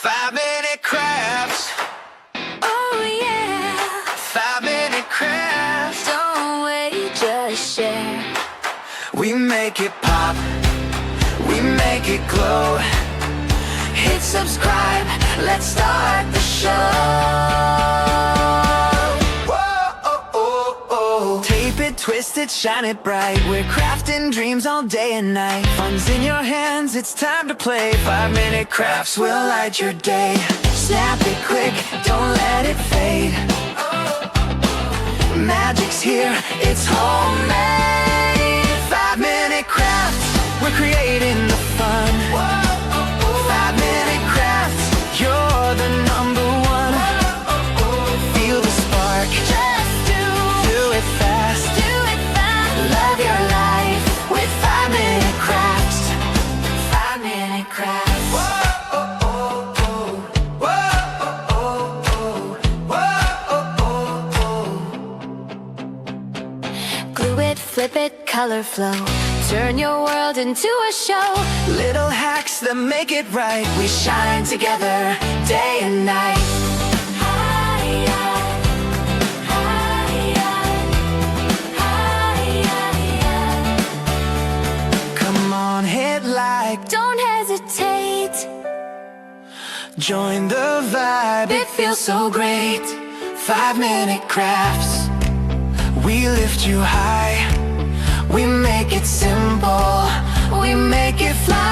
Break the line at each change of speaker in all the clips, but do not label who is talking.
5-minute crafts.
Oh yeah.
5-minute crafts.
Don't wait, just share.
We make it pop. We make it glow. Hit subscribe. Let's start the show. Whoa. Tape it, twist it, shine it bright. We're crafting dreams all day and night. Fun's in your hands, it's time to play. 5-minute crafts will light your day. Snap it quick, don't let it fade. Magic's here, it's homemade. 5-minute crafts, we're creating the fun. 5-minute crafts, you're the number one. Feel the spark,
Just
do it fast.
do it fast.
Love your life with 5-minute crafts.
5-minute crafts. Glue it, flip it, color flow. Turn your world into a show.
Little hacks that make it right. We shine together day and night. Come on, hit like.
Don't hesitate.
Join the vibe, it feels so great. 5-minute crafts. We lift you high. We make it simple. We make it fly.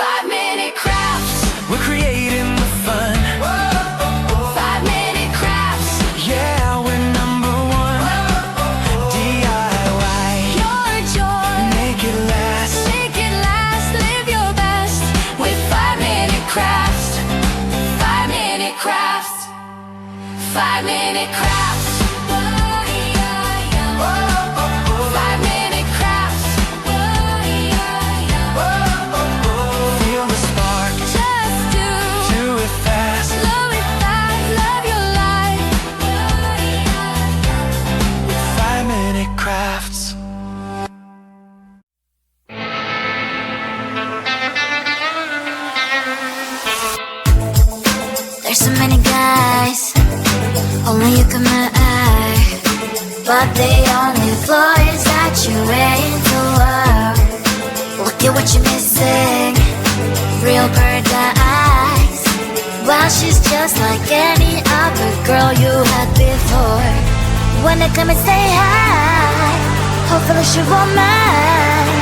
5-minute crafts. We're creating the fun.
5-minute crafts.
Yeah, we're number one. DIY.
Your joy.
Make it last.
Make it last. Live your best with 5-minute crafts. 5-minute crafts. 5-minute crafts. 5-minute crafts.
Feel the spark.
Just do
it fast.
love it fast. Love your life.
5-minute crafts.
There's so many guys, only you can eye, but the only flaw is that you're into love. Look at what you're missing, real bird's eyes. Well, she's just like any other girl you had before. Wanna come and say hi, hopefully she won't mind.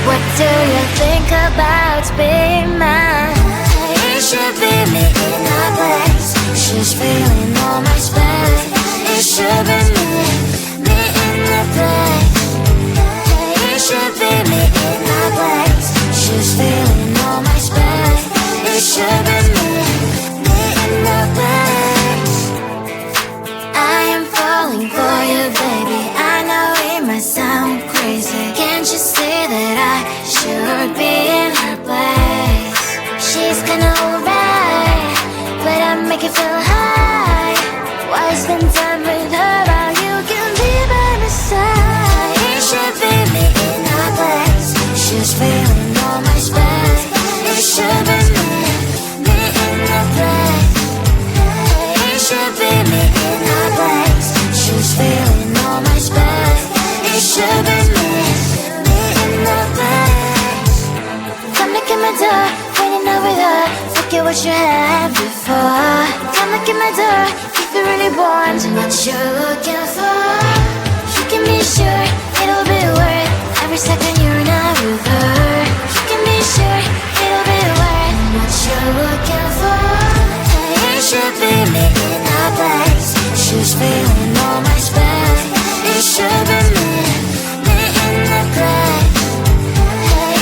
What do you think about being mine? It should be me in her place. She's feeling all my space. It should be me in the place. It should be me in her place. She's feeling all my space. It should be me in the place. I am falling for you, baby. I know it might sound crazy. Can't you see that I should be in her place? She's kinda alright, but I make it feel high. Why spend time with her while you can be by my side? It should be me in her place. She's feeling all my space. It should be me in the place. It should be me in her place. She's feeling all my space. It should be me in the place. Come look at my door, waiting over there. Forget what you had before. Come look at my door, if you really want what you're looking for. You can be sure it'll be worth every second you're not with her. You can be sure it'll be worth what you're looking for. It should be me in her place. She's feeling all my space. It should be me in the place.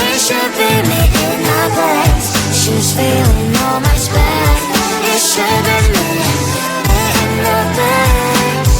It should be me in her place. She's feeling all my space. It should be me in the place.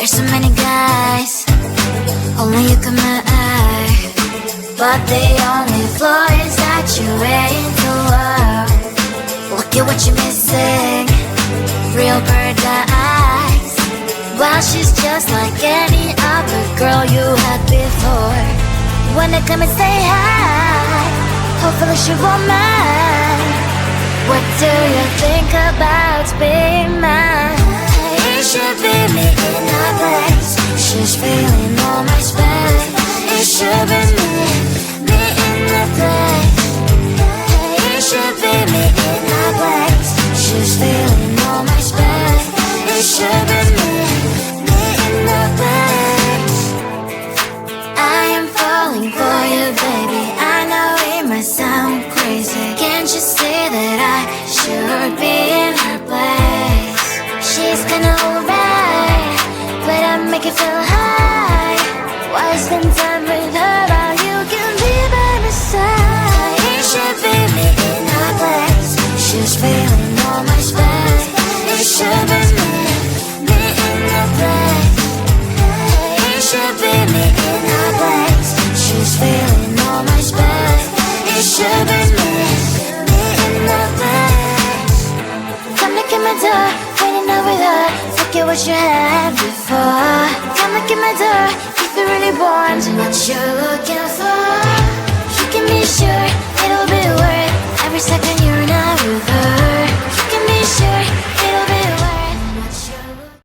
There's so many guys, only you can eye, but the only flaw is that you're ready to work. Look at what you're missing, real bird eyes. Well, she's just like any other girl you had before. Wanna come and say hi, hopefully she won't mind. What do you think about being mine? It should be me in her place. She's feeling all my space. It should be me in the place. It should be me in her place. She's feeling all my space. It should be me in the place. I am falling for you, baby. I know it might sound crazy. Can't you see that I should be in her place? She's kinda alright, but I make it feel high. Why spend time with her while you can be by my side? It should be me in her place. She's feeling all my space. It should be me in the place. It should be me in her place. She's feeling all my space. It should be me in the place. Come look at my door, waiting over there. Forget what you had before. Come look at my door, if you really want what you're looking for. You can be sure it'll be worth every second you're not with her. You can be sure